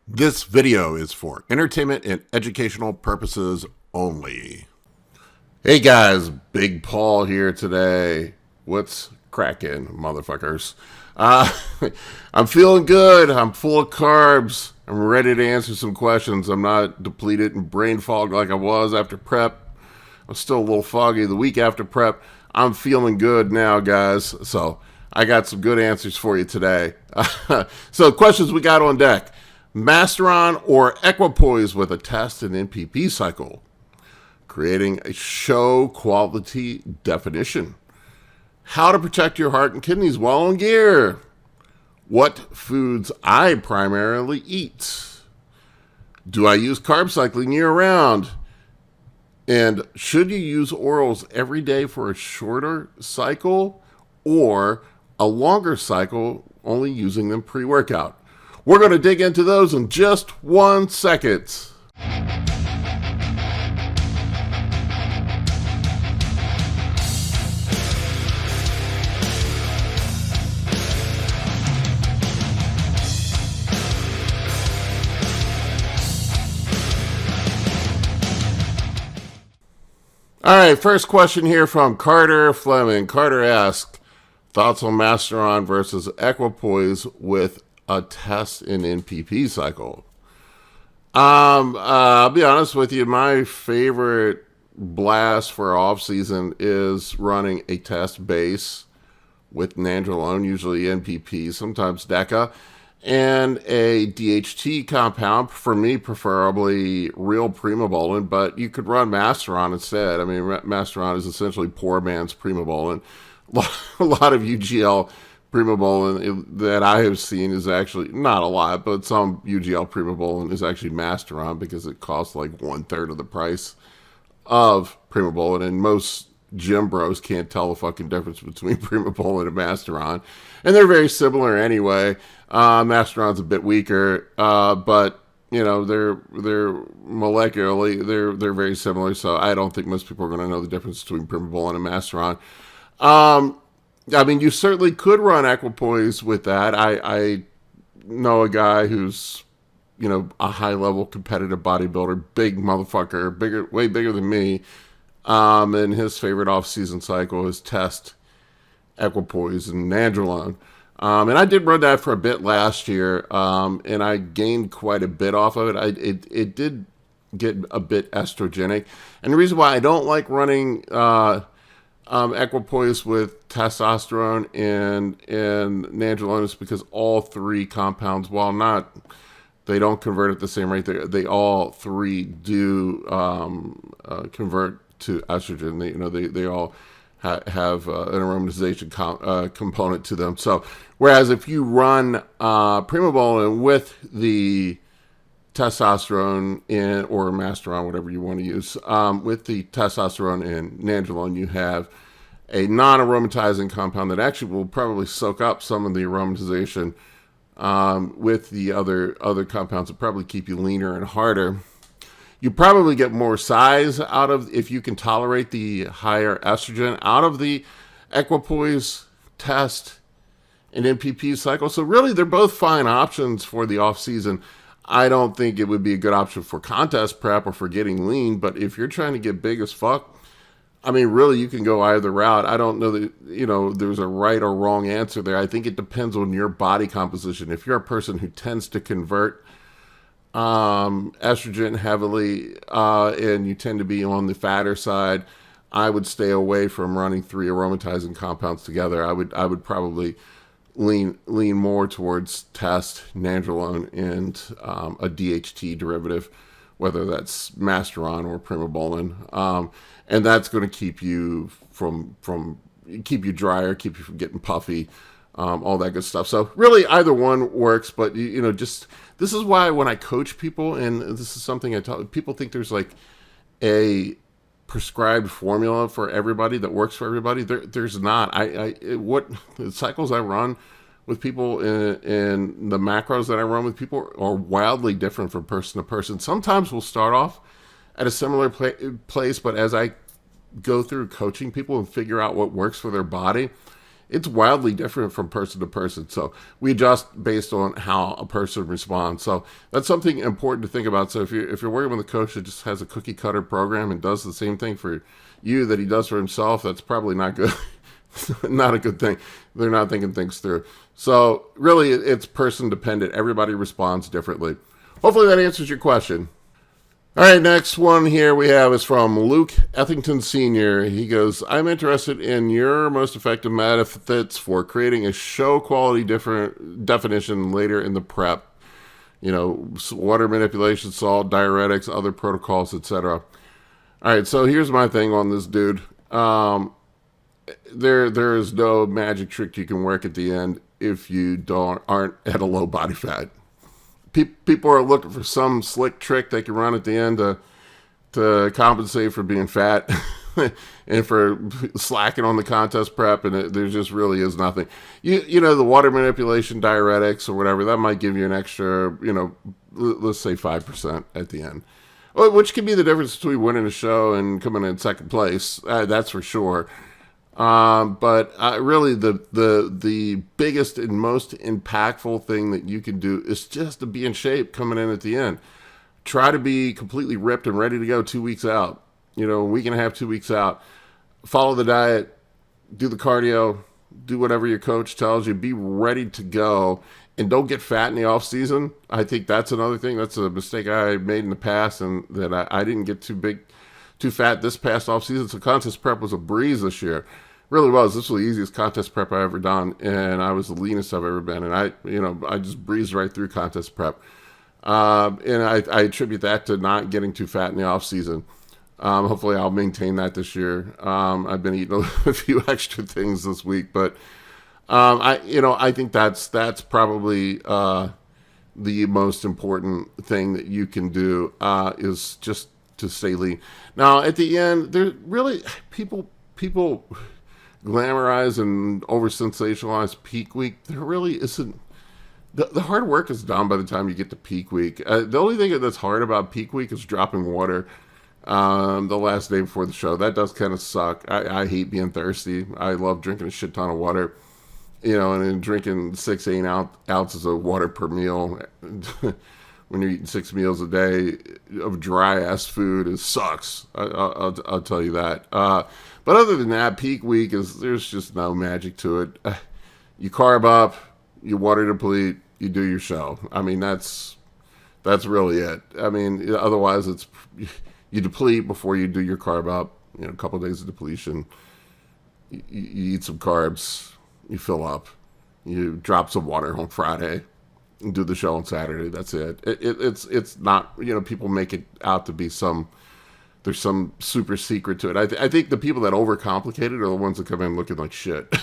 This video is for entertainment and educational purposes only. Hey guys, Big Paul here today. What's cracking, motherfuckers? I'm feeling good. I'm full of carbs. I'm ready to answer some questions. I'm not depleted and brain fogged like I was after prep. I'm still a little foggy the week after prep. I'm feeling good now, guys. So I got some good answers for you today. So questions we got on deck. Masteron or equipoise with a Test NPP cycle, creating a show quality definition, how to protect your heart and kidneys while on gear, what foods I primarily eat, do I use carb cycling year round, and should you use orals every day for a shorter cycle or a longer cycle, only using them pre-workout. We're going to dig into those in just 1 second. All right, first question here from Carter Fleming. Carter asks, thoughts on Masteron versus equipoise with a Test NPP cycle. I'll be honest with you. My favorite blast for off season is running a test base with nandrolone, usually NPP, sometimes DECA, and a DHT compound. For me, preferably real primobolan, but you could run Masteron instead. I mean, Masteron is essentially poor man's primobolan. A lot of UGL primobolan that I have seen is actually not a lot, but some UGL primobolan is actually Masteron because it costs like 1/3 of the price of primobolan, and most gym bros can't tell the fucking difference between primobolan and Masteron, and they're very similar anyway. Masteron's a bit weaker, but you know they're molecularly they're very similar, so I don't think most people are going to know the difference between primobolan and Masteron. I mean, you certainly could run equipoise with that. I know a guy who's, you know, a high-level competitive bodybuilder, big motherfucker, way bigger than me, and his favorite off-season cycle is Test, equipoise, and nandrolone. And I did run that for a bit last year, and I gained quite a bit off of it. It did get a bit estrogenic, and the reason why I don't like running equipoise with testosterone and nandrolone is because all three compounds, while they don't convert at the same rate. They all three do convert to estrogen. They all have an aromatization component to them. So whereas if you run primobolan with the testosterone or Masteron, whatever you want to use, with the testosterone and nandrolone, you have a non-aromatizing compound that actually will probably soak up some of the aromatization with the other compounds that probably keep you leaner and harder. You probably get more size out of, if you can tolerate the higher estrogen, out of the equipoise test and NPP cycle. So really, they're both fine options for the off-season. I don't think it would be a good option for contest prep or for getting lean, but if you're trying to get big as fuck, I mean, really, you can go either route. I don't know that, you know, there's a right or wrong answer there. I think it depends on your body composition. If you're a person who tends to convert estrogen heavily and you tend to be on the fatter side, I would stay away from running 3 aromatizing compounds together. I would probably lean more towards test, nandrolone, and a DHT derivative, whether that's Masteron or primobolan, and that's going to keep you keep you drier, keep you from getting puffy, all that good stuff. So really, either one works, but you know, just this is why when I coach people, and this is something I tell people, think there's like a prescribed formula for everybody that works for everybody. There's not. What the cycles I run with people and the macros that I run with people are wildly different from person to person. Sometimes we'll start off at a similar place, but as I go through coaching people and figure out what works for their body, it's wildly different from person to person. So we adjust based on how a person responds. So that's something important to think about. So if you're working with a coach that just has a cookie cutter program and does the same thing for you that he does for himself, that's probably not good. Not a good thing. They're not thinking things through. So really, it's person dependent. Everybody responds differently. Hopefully that answers your question. All right, next one here we have is from Luke Ethington Sr. He goes, I'm interested in your most effective methods for creating a show quality definition later in the prep. Water manipulation, salt, diuretics, other protocols, etc. All right, so here's my thing on this dude. There is no magic trick you can work at the end if you aren't at a low body fat. People are looking for some slick trick they can run at the end to compensate for being fat and for slacking on the contest prep, and there just really is nothing. The water manipulation, diuretics, or whatever, that might give you an extra, let's say 5% at the end, which can be the difference between winning a show and coming in second place. That's for sure. But really the biggest and most impactful thing that you can do is just to be in shape coming in at the end. Try to be completely ripped and ready to go 2 weeks out, a week and a half, 2 weeks out. Follow the diet, do the cardio, do whatever your coach tells you, be ready to go, and don't get fat in the off season. I think that's another thing. That's a mistake I made in the past, and that I didn't get too fat this past off season. So contest prep was a breeze this year. Really was. This was the easiest contest prep I ever done, and I was the leanest I've ever been. And I just breezed right through contest prep. And I attribute that to not getting too fat in the off season. Hopefully I'll maintain that this year. I've been eating a few extra things this week, but I think that's probably the most important thing that you can do is just to stay lean. Now at the end, there really people glamorize and over sensationalize peak week. There really isn't. The hard work is done by the time you get to peak week. The only thing that's hard about peak week is dropping water the last day before the show. That does kind of suck. I hate being thirsty. I love drinking a shit ton of water, and then drinking 6-8 ounces of water per meal. When you're eating 6 meals a day of dry ass food, it sucks. I'll tell you that. But other than that, peak week there's just no magic to it. You carb up, you water deplete, you do your show. I mean, that's really it. I mean, otherwise it's you deplete before you do your carb up. A couple of days of depletion. You eat some carbs, you fill up, you drop some water on Friday, and do the show on Saturday. That's it. It's not, people make it out to be there's some super secret to it. I think the people that overcomplicate it are the ones that come in looking like shit.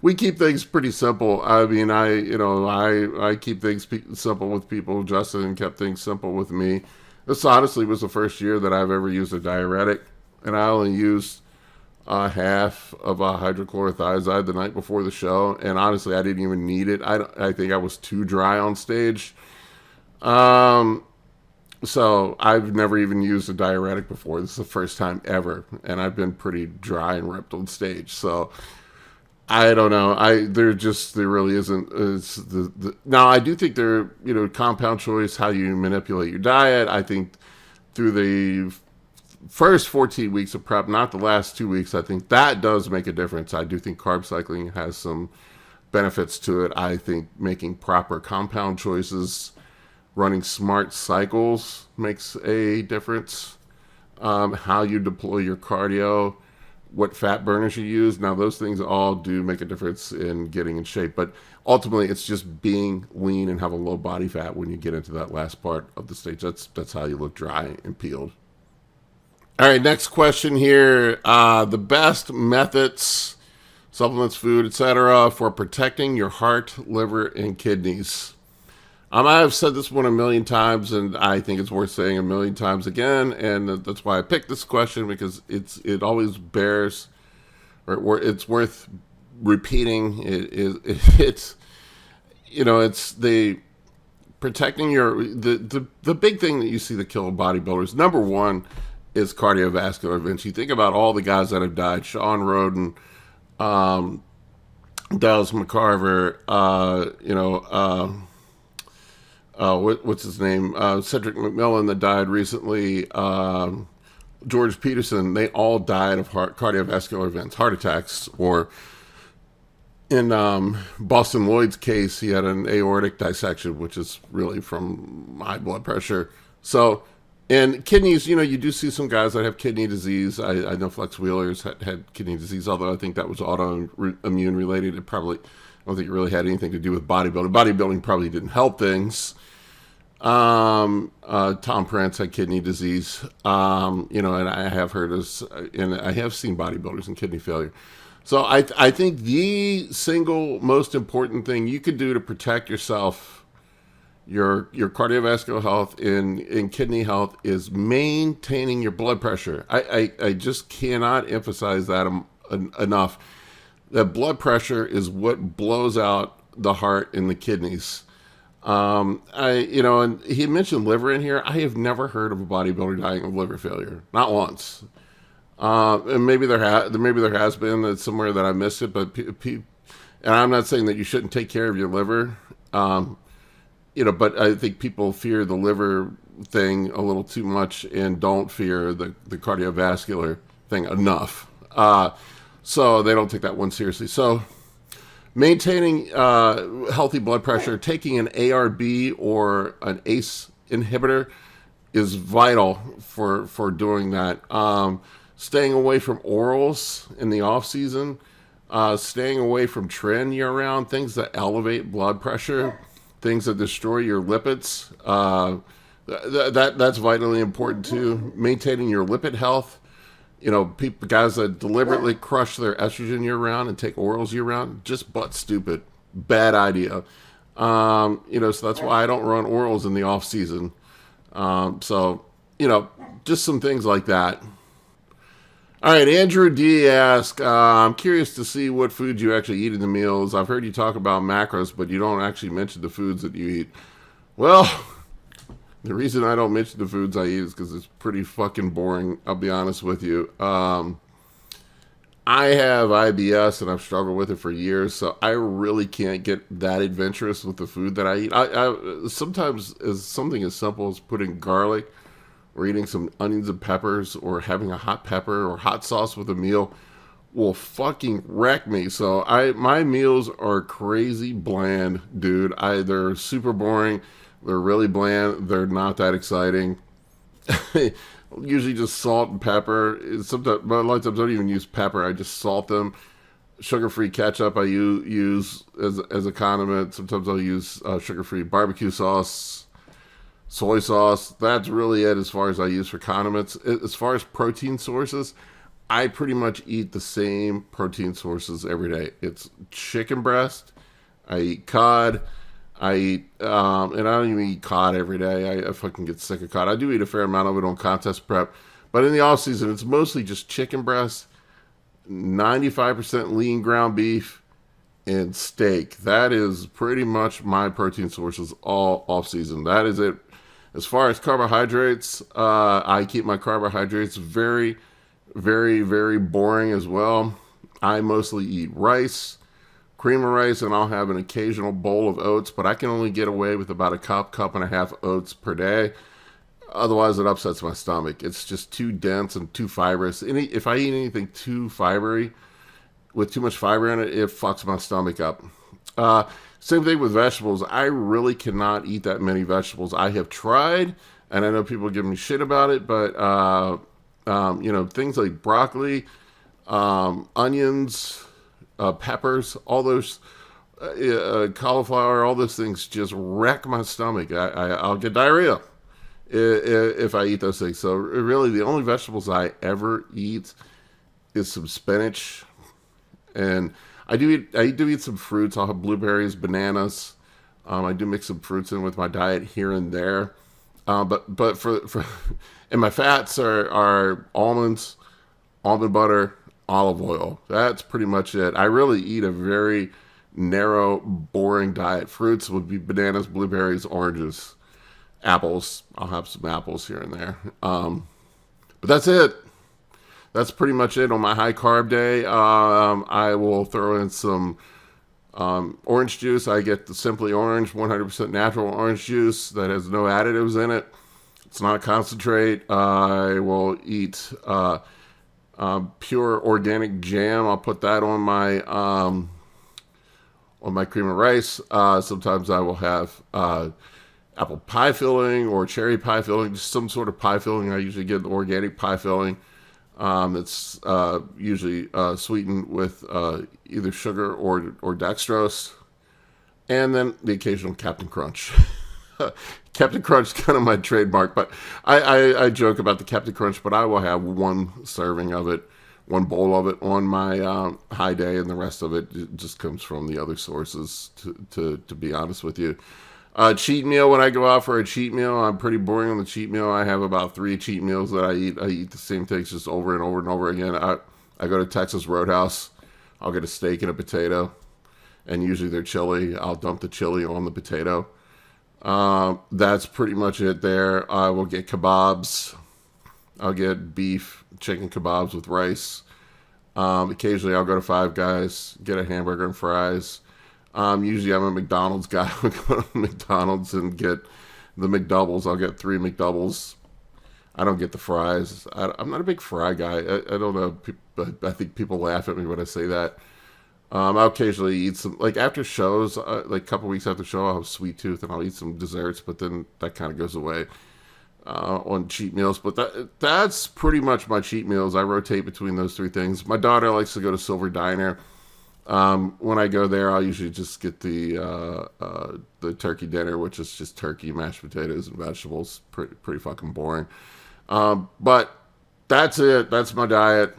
We keep things pretty simple. I mean, I keep things simple with people. Justin kept things simple with me. This honestly was the first year that I've ever used a diuretic, and I only used half of a hydrochlorothiazide the night before the show, and honestly, I didn't even need it. I think I was too dry on stage. So I've never even used a diuretic before. This is the first time ever, and I've been pretty dry and ripped on stage. So I don't know. There really isn't. Now I do think there, compound choice, how you manipulate your diet. I think through the first 14 weeks of prep, not the last 2 weeks, I think that does make a difference. I do think carb cycling has some benefits to it. I think making proper compound choices, running smart cycles makes a difference. How you deploy your cardio, what fat burners you use. Now, those things all do make a difference in getting in shape. But ultimately, it's just being lean and have a low body fat when you get into that last part of the stage. That's how you look dry and peeled. All right, next question here. The best methods, supplements, food, etc., for protecting your heart, liver, and kidneys. I have said this one a million times, and I think it's worth saying a million times again, and that's why I picked this question, because it always bears, or it's worth repeating. It's the protecting the big thing that you see that kill bodybuilders. Number one is cardiovascular events. You think about all the guys that have died: Sean Roden, Dallas McCarver, what's his name? Cedric McMillan that died recently. George Peterson. They all died of cardiovascular events, heart attacks, or in Boston Lloyd's case, he had an aortic dissection, which is really from high blood pressure. So, and kidneys, you do see some guys that have kidney disease. I know Flex Wheeler's had kidney disease, although I think that was autoimmune related. I don't think it really had anything to do with bodybuilding. Bodybuilding probably didn't help things. Tom Prince had kidney disease. And I have heard this, and I have seen bodybuilders in kidney failure. So I think the single most important thing you could do to protect yourself, your cardiovascular health and kidney health, is maintaining your blood pressure. I just cannot emphasize that enough. That blood pressure is what blows out the heart and the kidneys. And he mentioned liver in here. I have never heard of a bodybuilder dying of liver failure, not once. And maybe there has been somewhere that I missed it, but and I'm not saying that you shouldn't take care of your liver, but I think people fear the liver thing a little too much and don't fear the cardiovascular thing enough. So they don't take that one seriously. So maintaining healthy blood pressure, taking an ARB or an ACE inhibitor is vital for doing that. Staying away from orals in the off season, staying away from Tren year round, things that elevate blood pressure, things that destroy your lipids. That's vitally important too. Maintaining your lipid health. Guys that deliberately crush their estrogen year round and take orals year round, just butt stupid, bad idea. So that's why I don't run orals in the off season. Just some things like that. All right, Andrew D asks, I'm curious to see what foods you actually eat in the meals. I've heard you talk about macros, but you don't actually mention the foods that you eat. Well, the reason I don't mention the foods I eat is because it's pretty fucking boring, I'll be honest with you. I have IBS and I've struggled with it for years, so I really can't get that adventurous with the food that I eat. I sometimes as something as simple as putting garlic or eating some onions and peppers or having a hot pepper or hot sauce with a meal will fucking wreck me. So my meals are crazy bland, dude. They're super boring. They're really bland. They're not that exciting. Usually just salt and pepper. Sometimes, but a lot of times I don't even use pepper. I just salt them. Sugar-free ketchup I use as a condiment. Sometimes I'll use sugar-free barbecue sauce, soy sauce. That's really it as far as I use for condiments. As far as protein sources, I pretty much eat the same protein sources every day. It's chicken breast. I eat cod. I eat, and I don't even eat cod every day. I fucking get sick of cod. I do eat a fair amount of it on contest prep. But in the off season, it's mostly just chicken breast, 95% lean ground beef, and steak. That is pretty much my protein sources all off season. That is it. As far as carbohydrates, I keep my carbohydrates very, very, very boring as well. I mostly eat rice, cream of rice, and I'll have an occasional bowl of oats, but I can only get away with about a cup and a half oats per day. Otherwise, it upsets my stomach. It's just too dense and too fibrous. If I eat anything too fibery, with too much fiber in it, it fucks my stomach up. Same thing with vegetables. I really cannot eat that many vegetables. I have tried, and I know people give me shit about it, but things like broccoli, onions, peppers, all those, cauliflower, all those things just wreck my stomach. I'll get diarrhea if I eat those things. So really, the only vegetables I ever eat is some spinach, and I do eat some fruits. I'll have blueberries, bananas. I do mix some fruits in with my diet here and there. But for and my fats are almonds, almond butter, olive oil. That's pretty much it. I really eat a very narrow, boring diet. Fruits would be bananas, blueberries, oranges, apples. I'll have some apples here and there. But that's it. that's pretty much it on my high carb day. I will throw in some orange juice. I get the Simply Orange, 100% natural orange juice that has no additives in it. It's not concentrate. I will eat pure organic jam. I'll put that on my cream of rice. Sometimes I will have apple pie filling or cherry pie filling, just some sort of pie filling. I usually get the organic pie filling. It's usually sweetened with either sugar or dextrose, and then the occasional Captain Crunch. Captain Crunch is kind of my trademark, but I joke about the Captain Crunch, but I will have one serving of it, one bowl of it on my high day, and the rest of it just comes from the other sources, to be honest with you. Cheat meal, when I go out for a cheat meal, I'm pretty boring on the cheat meal. I have about 3 cheat meals that I eat. I eat the same things just over and over and over again. I go to Texas Roadhouse. I'll get a steak and a potato, and usually they're chili. I'll dump the chili on the potato. That's pretty much it there. I will get kebabs. I'll get beef, chicken kebabs with rice. Occasionally I'll go to Five Guys, get a hamburger and fries. Usually I'm a McDonald's guy. I'll go to McDonald's and get the McDoubles. I'll get 3 McDoubles. I don't get the fries. I'm not a big fry guy. I don't know. I think people laugh at me when I say that. I'll occasionally eat some, like after shows, like a couple weeks after show, I'll have sweet tooth and I'll eat some desserts, but then that kind of goes away on cheat meals. But that's pretty much my cheat meals. I rotate between those 3 things. My daughter likes to go to Silver Diner. When I go there, I'll usually just get the turkey dinner, which is just turkey, mashed potatoes, and vegetables. Pretty fucking boring. But that's it. That's my diet.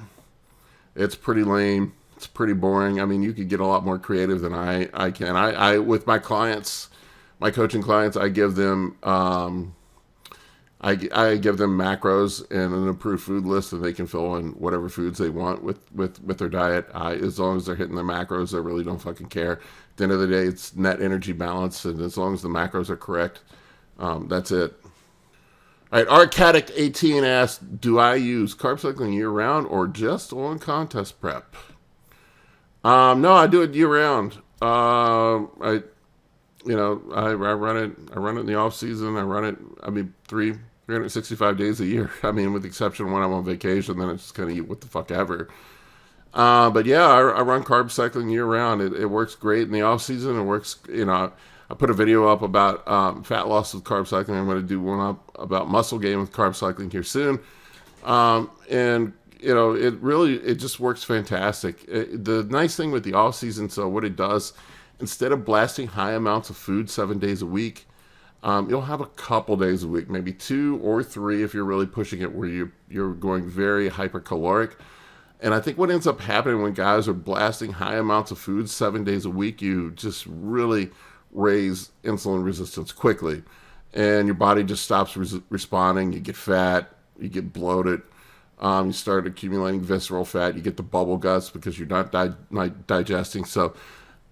It's pretty lame. It's pretty boring. I mean, you could get a lot more creative than I can. I with my clients, my coaching clients, I give them I give them macros and an approved food list, and they can fill in whatever foods they want with their diet. As long as they're hitting their macros, I really don't fucking care. At the end of the day, it's net energy balance, and as long as the macros are correct, that's it. All right, Arcadic18 asked, do I use carb cycling year-round or just on contest prep? No, I do it year-round. I run it. I run it in the off season. I run it. 365 days a year. I mean, with the exception of when I'm on vacation, then it's just kind of eat what the fuck ever. But yeah, I run carb cycling year round. It works great in the off season. It works. I put a video up about fat loss with carb cycling. I'm going to do one up about muscle gain with carb cycling here soon. And it just works fantastic. The nice thing with the off season, so what it does, instead of blasting high amounts of food 7 days a week, you'll have a couple days a week, maybe 2 or 3 if you're really pushing it, where you're going very hypercaloric. And I think what ends up happening when guys are blasting high amounts of food 7 days a week, you just really raise insulin resistance quickly. And your body just stops responding. You get fat, you get bloated, you start accumulating visceral fat, you get the bubble guts because you're not digesting. So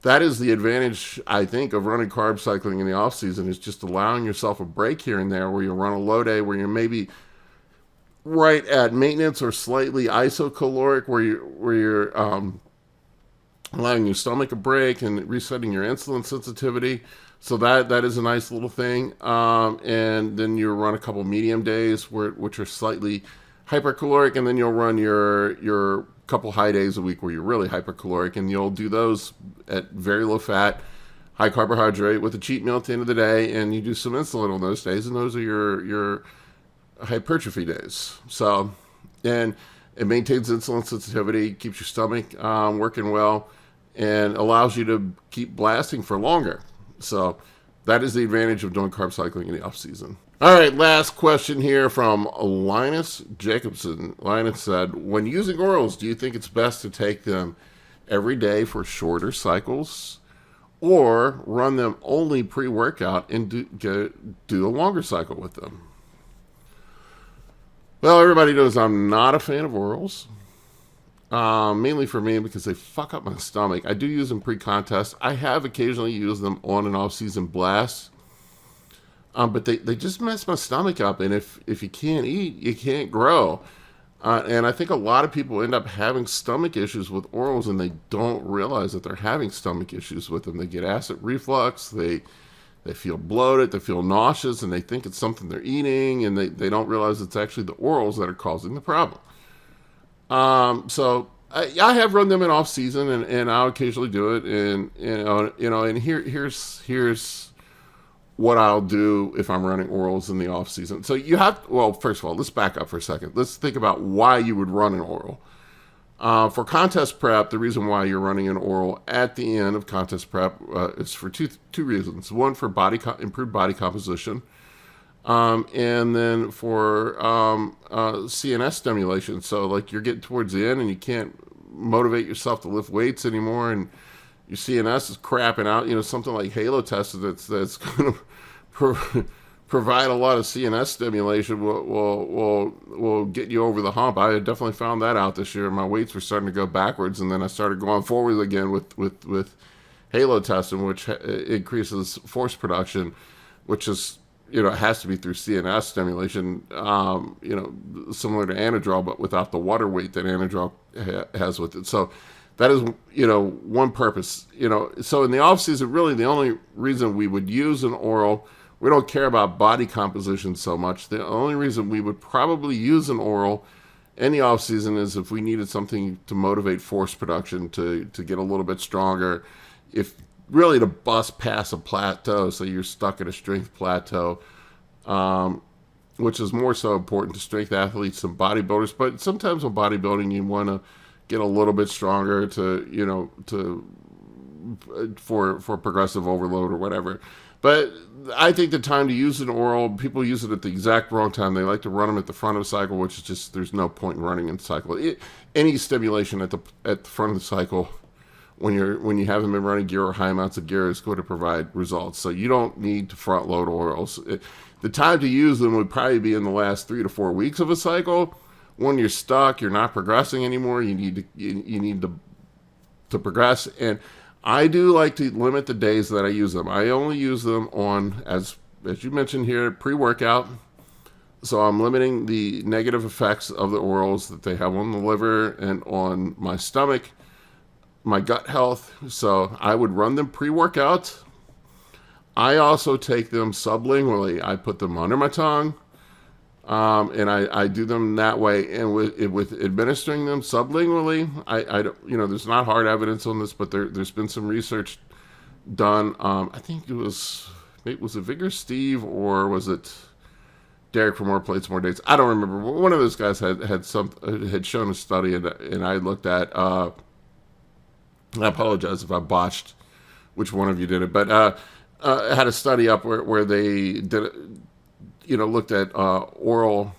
that is the advantage, I think, of running carb cycling in the off season, is just allowing yourself a break here and there where you run a low day, where you're maybe right at maintenance or slightly isocaloric, where you're allowing your stomach a break and resetting your insulin sensitivity. So that is a nice little thing. And then you run a couple medium days which are slightly hypercaloric, and then you'll run your couple high days a week where you're really hypercaloric, and you'll do those at very low fat, high carbohydrate with a cheat meal at the end of the day, and you do some insulin on those days, and those are your hypertrophy days. So, and it maintains insulin sensitivity, keeps your stomach working well, and allows you to keep blasting for longer. So that is the advantage of doing carb cycling in the off season. All right, last question here from Linus Jacobson. Linus said, when using orals, do you think it's best to take them every day for shorter cycles, or run them only pre-workout and do a longer cycle with them? Well, everybody knows I'm not a fan of orals, mainly for me because they fuck up my stomach. I do use them pre-contest. I have occasionally used them on and off-season blasts. But they just mess my stomach up, and if you can't eat, you can't grow. And I think a lot of people end up having stomach issues with orals, and they don't realize that they're having stomach issues with them. They get acid reflux, they feel bloated, they feel nauseous, and they think it's something they're eating, and they don't realize it's actually the orals that are causing the problem. So I have run them in off season, and I'll occasionally do it. And and here's what I'll do if I'm running orals in the off season. So first of all, let's back up for a second. Let's think about why you would run an oral. For contest prep, the reason why you're running an oral at the end of contest prep is for two reasons. One, for improved body composition, and then for CNS stimulation. So like you're getting towards the end and you can't motivate yourself to lift weights anymore, and your CNS is crapping out. Something like halo test that's going to provide a lot of CNS stimulation will get you over the hump. I had definitely found that out this year. My weights were starting to go backwards, and then I started going forward again with halo testing, which increases force production, which is it has to be through CNS stimulation, similar to Anadrol, but without the water weight that Anadrol has with it. So that is, one purpose. So in the off season, really the only reason we would use an oral, we don't care about body composition so much. The only reason we would probably use an oral in the off season is if we needed something to motivate force production to get a little bit stronger, if really to bust past a plateau, so you're stuck at a strength plateau, which is more so important to strength athletes than bodybuilders. But sometimes with bodybuilding, you want to get a little bit stronger for progressive overload or whatever. But I think the time to use an oral, people use it at the exact wrong time. They like to run them at the front of the cycle, which is just, there's no point in running in the cycle. Any stimulation at the front of the cycle, when you haven't been running gear or high amounts of gear, is going to provide results. So you don't need to front load orals. The time to use them would probably be in the last 3 to 4 weeks of a cycle. When you're stuck, you're not progressing anymore. You need to progress. And I do like to limit the days that I use them. I only use them on, as you mentioned here, pre-workout. So I'm limiting the negative effects of the orals that they have on the liver and on my stomach, my gut health. So I would run them pre-workout. I also take them sublingually. I put them under my tongue, and I do them that way. And with administering them sublingually, I don't, there's not hard evidence on this, but there's been some research done. I think was it Vigor Steve, or was it Derek for More Plates, More Dates? I don't remember. One of those guys had shown a study, and I looked at. I apologize if I botched which one of you did it, but had a study up where they did, looked at oral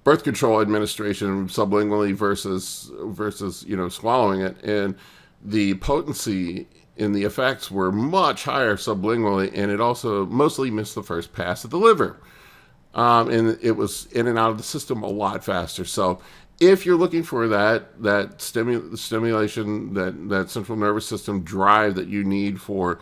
birth control administration sublingually versus swallowing it, and the potency in the effects were much higher sublingually, and it also mostly missed the first pass at the liver, and it was in and out of the system a lot faster. So if you're looking for that stimulation, that central nervous system drive that you need for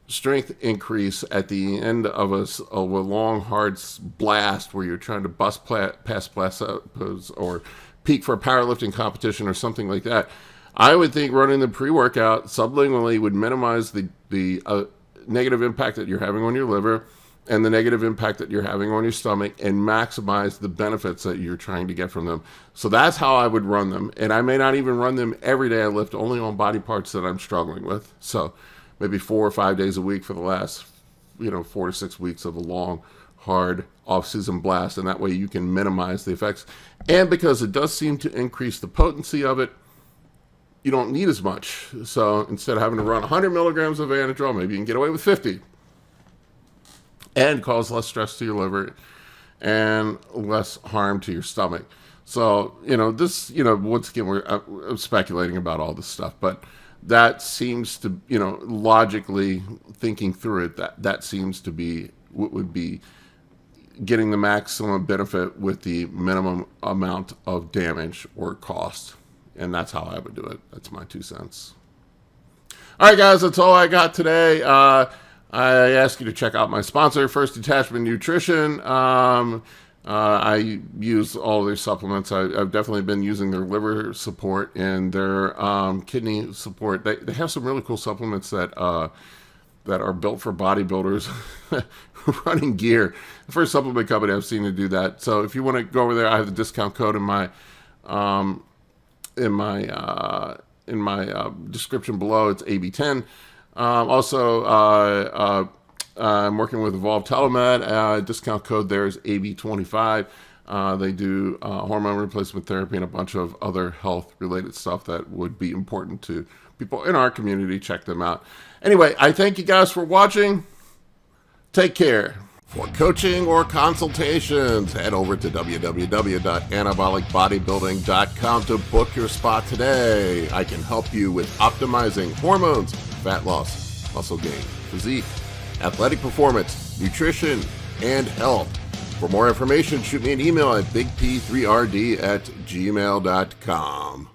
strength increase at the end of a long, hard blast where you're trying to bust past plateaus or peak for a powerlifting competition or something like that, I would think running the pre-workout sublingually would minimize the negative impact that you're having on your liver and the negative impact that you're having on your stomach, and maximize the benefits that you're trying to get from them. So that's how I would run them. And I may not even run them every day I lift, only on body parts that I'm struggling with. So maybe 4 or 5 days a week for the last 4 to 6 weeks of a long, hard off-season blast, and that way you can minimize the effects. And because it does seem to increase the potency of it, you don't need as much. So instead of having to run 100 milligrams of Anadrol, maybe you can get away with 50 and cause less stress to your liver and less harm to your stomach. So, this, once again, I'm speculating about all this stuff, but that seems to, logically thinking through it, that seems to be what would be getting the maximum benefit with the minimum amount of damage or cost. And that's how I would do it. That's my 2 cents. All right, guys, that's all I got today. I ask you to check out my sponsor, First Detachment Nutrition. I use all their supplements. I've definitely been using their liver support and their kidney support. They have some really cool supplements that are built for bodybuilders running gear. The first supplement company I've seen to do that. So if you want to go over there, I have the discount code in my description below. It's AB10. I'm working with Evolve Telemed. Discount code there is AB25. They do hormone replacement therapy and a bunch of other health-related stuff that would be important to people in our community. Check them out. Anyway, I thank you guys for watching. Take care. For coaching or consultations, head over to www.anabolicbodybuilding.com to book your spot today. I can help you with optimizing hormones, fat loss, muscle gain, physique, athletic performance, nutrition, and health. For more information, shoot me an email at bigp3rd@gmail.com.